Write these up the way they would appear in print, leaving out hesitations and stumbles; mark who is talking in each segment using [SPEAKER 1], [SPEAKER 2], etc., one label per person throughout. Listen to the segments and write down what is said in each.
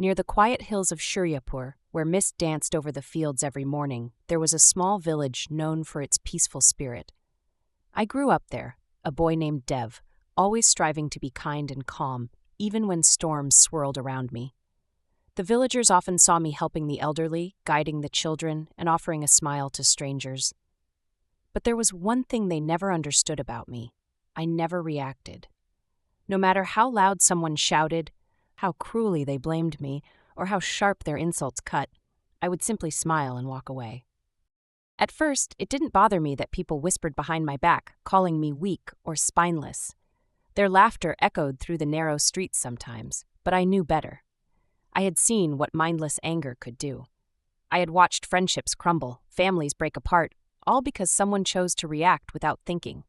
[SPEAKER 1] Near the quiet hills of Shuryapur, where mist danced over the fields every morning, there was a small village known for its peaceful spirit. I grew up there, a boy named Dev, always striving to be kind and calm, even when storms swirled around me. The villagers often saw me helping the elderly, guiding the children, and offering a smile to strangers. But there was one thing they never understood about me. I never reacted. No matter how loud someone shouted, how cruelly they blamed me, or how sharp their insults cut, I would simply smile and walk away. At first, it didn't bother me that people whispered behind my back, calling me weak or spineless. Their laughter echoed through the narrow streets sometimes, but I knew better. I had seen what mindless anger could do. I had watched friendships crumble, families break apart, all because someone chose to react without thinking.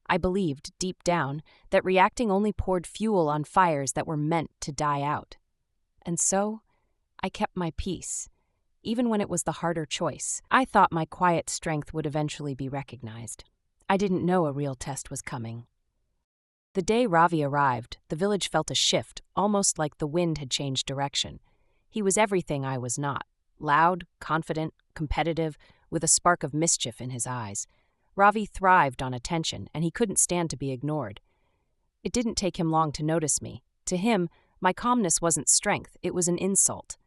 [SPEAKER 1] I believed, deep down, that reacting only poured fuel on fires that were meant to die out. And so, I kept my peace, even when it was the harder choice. I thought my quiet strength would eventually be recognized. I didn't know a real test was coming. The day Ravi arrived, the village felt a shift, almost like the wind had changed direction. He was everything I was not: loud, confident, competitive, with a spark of mischief in his eyes. Ravi thrived on attention, and he couldn't stand to be ignored. It didn't take him long to notice me. To him, my calmness wasn't strength, it was an insult.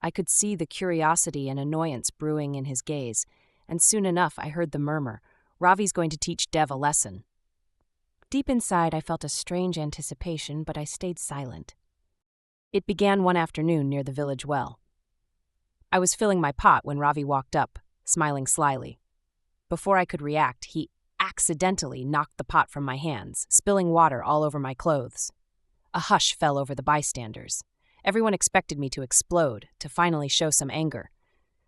[SPEAKER 1] I could see the curiosity and annoyance brewing in his gaze, and soon enough I heard the murmur, "Ravi's going to teach Dev a lesson." Deep inside, I felt a strange anticipation, but I stayed silent. It began one afternoon near the village well. I was filling my pot when Ravi walked up, smiling slyly. Before I could react, he accidentally knocked the pot from my hands, spilling water all over my clothes. A hush fell over the bystanders. Everyone expected me to explode, to finally show some anger.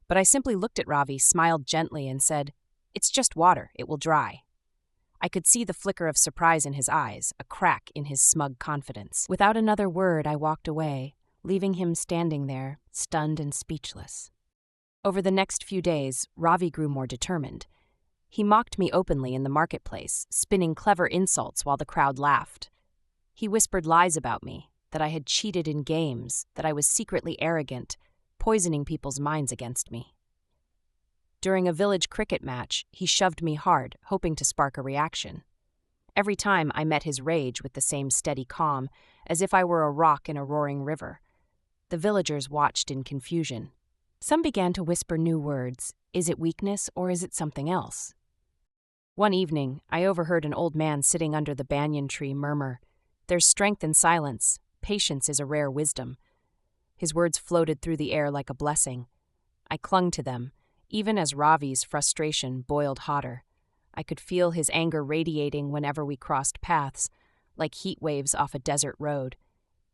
[SPEAKER 1] But I simply looked at Ravi, smiled gently, and said, "It's just water, it will dry." I could see the flicker of surprise in his eyes, a crack in his smug confidence. Without another word, I walked away, leaving him standing there, stunned and speechless. Over the next few days, Ravi grew more determined. He mocked me openly in the marketplace, spinning clever insults while the crowd laughed. He whispered lies about me, that I had cheated in games, that I was secretly arrogant, poisoning people's minds against me. During a village cricket match, he shoved me hard, hoping to spark a reaction. Every time I met his rage with the same steady calm, as if I were a rock in a roaring river. The villagers watched in confusion. Some began to whisper new words. Is it weakness or is it something else? One evening, I overheard an old man sitting under the banyan tree murmur, "There's strength in silence. Patience is a rare wisdom." His words floated through the air like a blessing. I clung to them, even as Ravi's frustration boiled hotter. I could feel his anger radiating whenever we crossed paths, like heat waves off a desert road.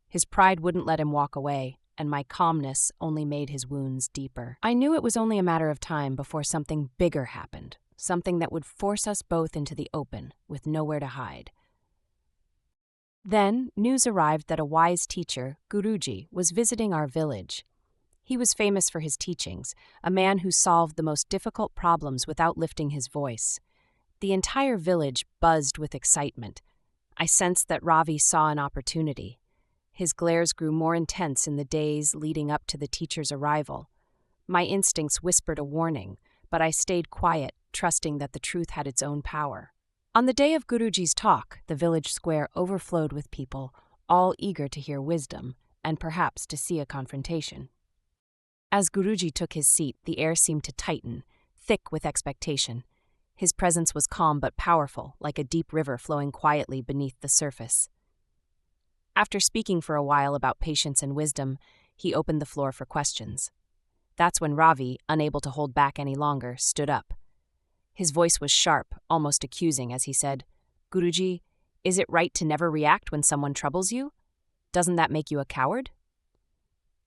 [SPEAKER 1] His pride wouldn't let him walk away, and my calmness only made his wounds deeper. I knew it was only a matter of time before something bigger happened, something that would force us both into the open, with nowhere to hide. Then, news arrived that a wise teacher, Guruji, was visiting our village. He was famous for his teachings, a man who solved the most difficult problems without lifting his voice. The entire village buzzed with excitement. I sensed that Ravi saw an opportunity. His glares grew more intense in the days leading up to the teacher's arrival. My instincts whispered a warning, but I stayed quiet, trusting that the truth had its own power. On the day of Guruji's talk, the village square overflowed with people, all eager to hear wisdom, and perhaps to see a confrontation. As Guruji took his seat, the air seemed to tighten, thick with expectation. His presence was calm but powerful, like a deep river flowing quietly beneath the surface. After speaking for a while about patience and wisdom, he opened the floor for questions. That's when Ravi, unable to hold back any longer, stood up. His voice was sharp, almost accusing, as he said, "Guruji, is it right to never react when someone troubles you? Doesn't that make you a coward?"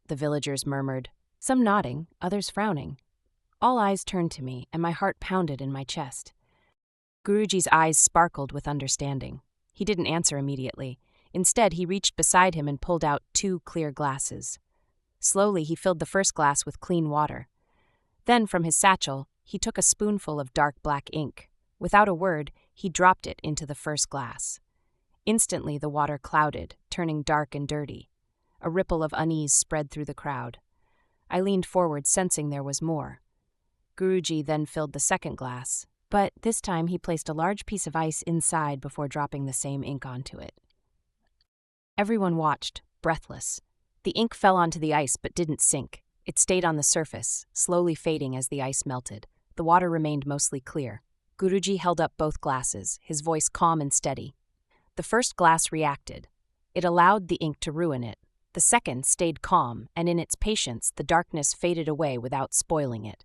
[SPEAKER 1] The villagers murmured, some nodding, others frowning. All eyes turned to me, and my heart pounded in my chest. Guruji's eyes sparkled with understanding. He didn't answer immediately. Instead, he reached beside him and pulled out 2 clear glasses. Slowly, he filled the first glass with clean water. Then, from his satchel, he took a spoonful of dark black ink. Without a word, he dropped it into the first glass. Instantly, the water clouded, turning dark and dirty. A ripple of unease spread through the crowd. I leaned forward, sensing there was more. Guruji then filled the second glass, but this time he placed a large piece of ice inside before dropping the same ink onto it. Everyone watched, breathless. The ink fell onto the ice but didn't sink. It stayed on the surface, slowly fading as the ice melted. The water remained mostly clear. Guruji held up both glasses, his voice calm and steady. The first glass reacted. It allowed the ink to ruin it. The second stayed calm, and in its patience, the darkness faded away without spoiling it.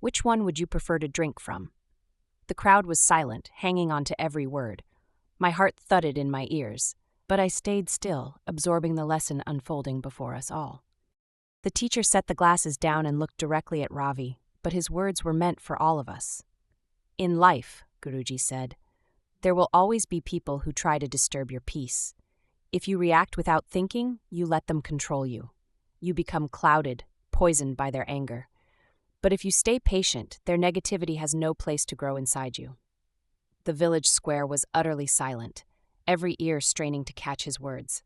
[SPEAKER 1] Which one would you prefer to drink from? The crowd was silent, hanging on to every word. My heart thudded in my ears, but I stayed still, absorbing the lesson unfolding before us all. The teacher set the glasses down and looked directly at Ravi, but his words were meant for all of us. In life, Guruji said, there will always be people who try to disturb your peace. If you react without thinking, you let them control you. You become clouded, poisoned by their anger. But if you stay patient, their negativity has no place to grow inside you. The village square was utterly silent, every ear straining to catch his words.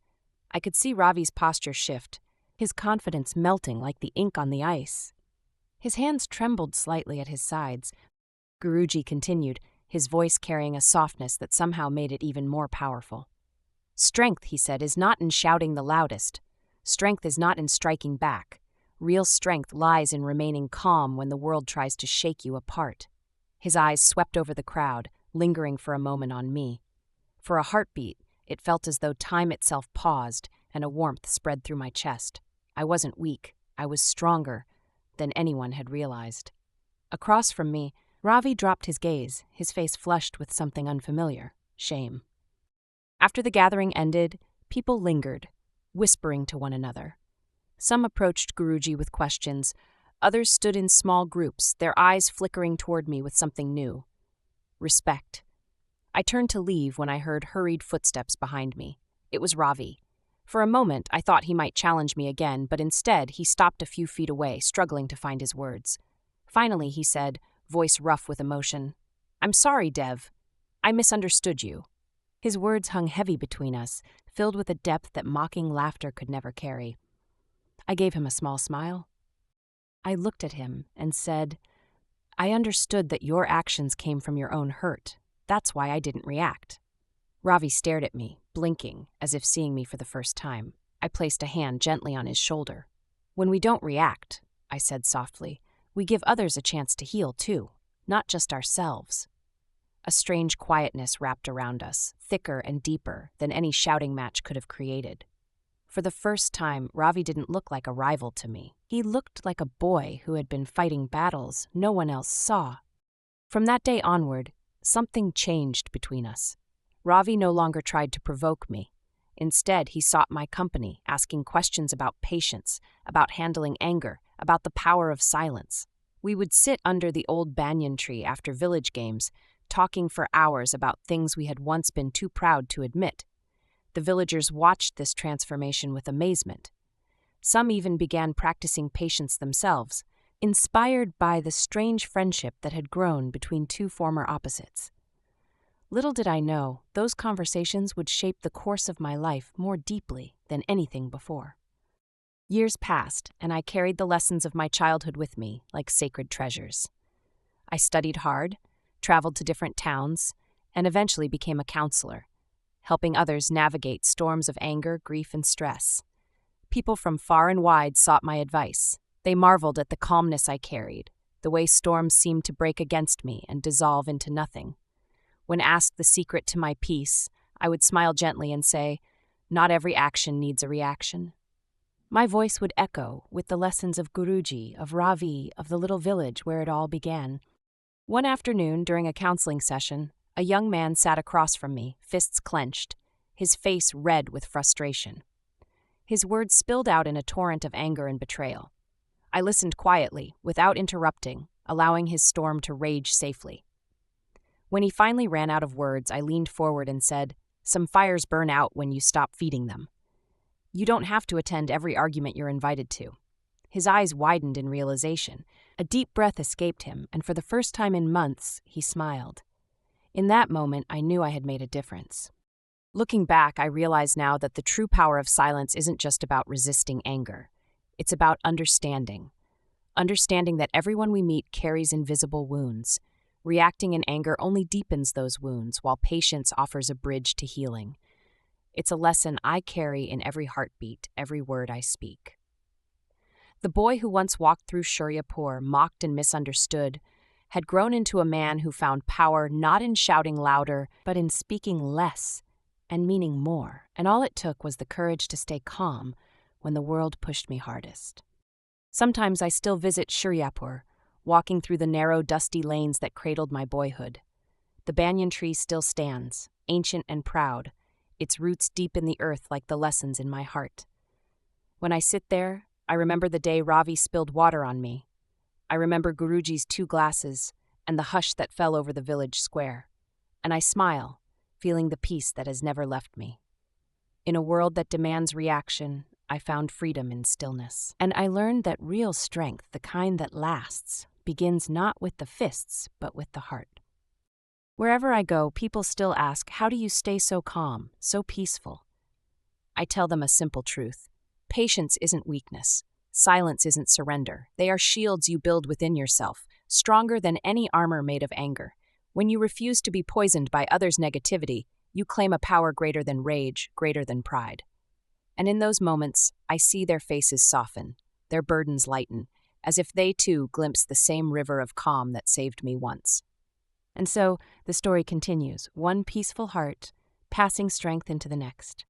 [SPEAKER 1] I could see Ravi's posture shift, his confidence melting like the ink on the ice. His hands trembled slightly at his sides. Guruji continued, his voice carrying a softness that somehow made it even more powerful. Strength, he said, is not in shouting the loudest. Strength is not in striking back. Real strength lies in remaining calm when the world tries to shake you apart. His eyes swept over the crowd, lingering for a moment on me. For a heartbeat, it felt as though time itself paused and a warmth spread through my chest. I wasn't weak. I was stronger than anyone had realized. Across from me, Ravi dropped his gaze, his face flushed with something unfamiliar, shame. After the gathering ended, people lingered, whispering to one another. Some approached Guruji with questions. Others stood in small groups, their eyes flickering toward me with something new. Respect. I turned to leave when I heard hurried footsteps behind me. It was Ravi. For a moment, I thought he might challenge me again, but instead he stopped a few feet away, struggling to find his words. Finally, he said, voice rough with emotion, "I'm sorry, Dev. I misunderstood you." His words hung heavy between us, filled with a depth that mocking laughter could never carry. I gave him a small smile. I looked at him and said, "I understood that your actions came from your own hurt. That's why I didn't react." Ravi stared at me, blinking, as if seeing me for the first time. I placed a hand gently on his shoulder. "When we don't react," I said softly, "we give others a chance to heal too, not just ourselves." A strange quietness wrapped around us, thicker and deeper than any shouting match could have created. For the first time, Ravi didn't look like a rival to me. He looked like a boy who had been fighting battles no one else saw. From that day onward, something changed between us. Ravi no longer tried to provoke me. Instead, he sought my company, asking questions about patience, about handling anger, about the power of silence. We would sit under the old banyan tree after village games, talking for hours about things we had once been too proud to admit. The villagers watched this transformation with amazement. Some even began practicing patience themselves, inspired by the strange friendship that had grown between two former opposites. Little did I know, those conversations would shape the course of my life more deeply than anything before. Years passed, and I carried the lessons of my childhood with me like sacred treasures. I studied hard, traveled to different towns, and eventually became a counselor, helping others navigate storms of anger, grief, and stress. People from far and wide sought my advice. They marveled at the calmness I carried, the way storms seemed to break against me and dissolve into nothing. When asked the secret to my peace, I would smile gently and say, "Not every action needs a reaction." My voice would echo with the lessons of Guruji, of Ravi, of the little village where it all began. One afternoon, during a counseling session, a young man sat across from me, fists clenched, his face red with frustration. His words spilled out in a torrent of anger and betrayal. I listened quietly, without interrupting, allowing his storm to rage safely. When he finally ran out of words, I leaned forward and said, "Some fires burn out when you stop feeding them. You don't have to attend every argument you're invited to." His eyes widened in realization. A deep breath escaped him, and for the first time in months, he smiled. In that moment, I knew I had made a difference. Looking back, I realize now that the true power of silence isn't just about resisting anger. It's about understanding. Understanding that everyone we meet carries invisible wounds. Reacting in anger only deepens those wounds, while patience offers a bridge to healing. It's a lesson I carry in every heartbeat, every word I speak. The boy who once walked through Shuryapur, mocked and misunderstood, had grown into a man who found power not in shouting louder, but in speaking less and meaning more. And all it took was the courage to stay calm when the world pushed me hardest. Sometimes I still visit Shuryapur, walking through the narrow, dusty lanes that cradled my boyhood. The banyan tree still stands, ancient and proud, its roots deep in the earth like the lessons in my heart. When I sit there, I remember the day Ravi spilled water on me. I remember Guruji's 2 glasses and the hush that fell over the village square. And I smile, feeling the peace that has never left me. In a world that demands reaction, I found freedom in stillness. And I learned that real strength, the kind that lasts, begins not with the fists, but with the heart. Wherever I go, people still ask, how do you stay so calm, so peaceful? I tell them a simple truth. Patience isn't weakness. Silence isn't surrender. They are shields you build within yourself, stronger than any armor made of anger. When you refuse to be poisoned by others' negativity, you claim a power greater than rage, greater than pride. And in those moments, I see their faces soften, their burdens lighten, as if they too glimpse the same river of calm that saved me once. And so, the story continues, one peaceful heart, passing strength into the next.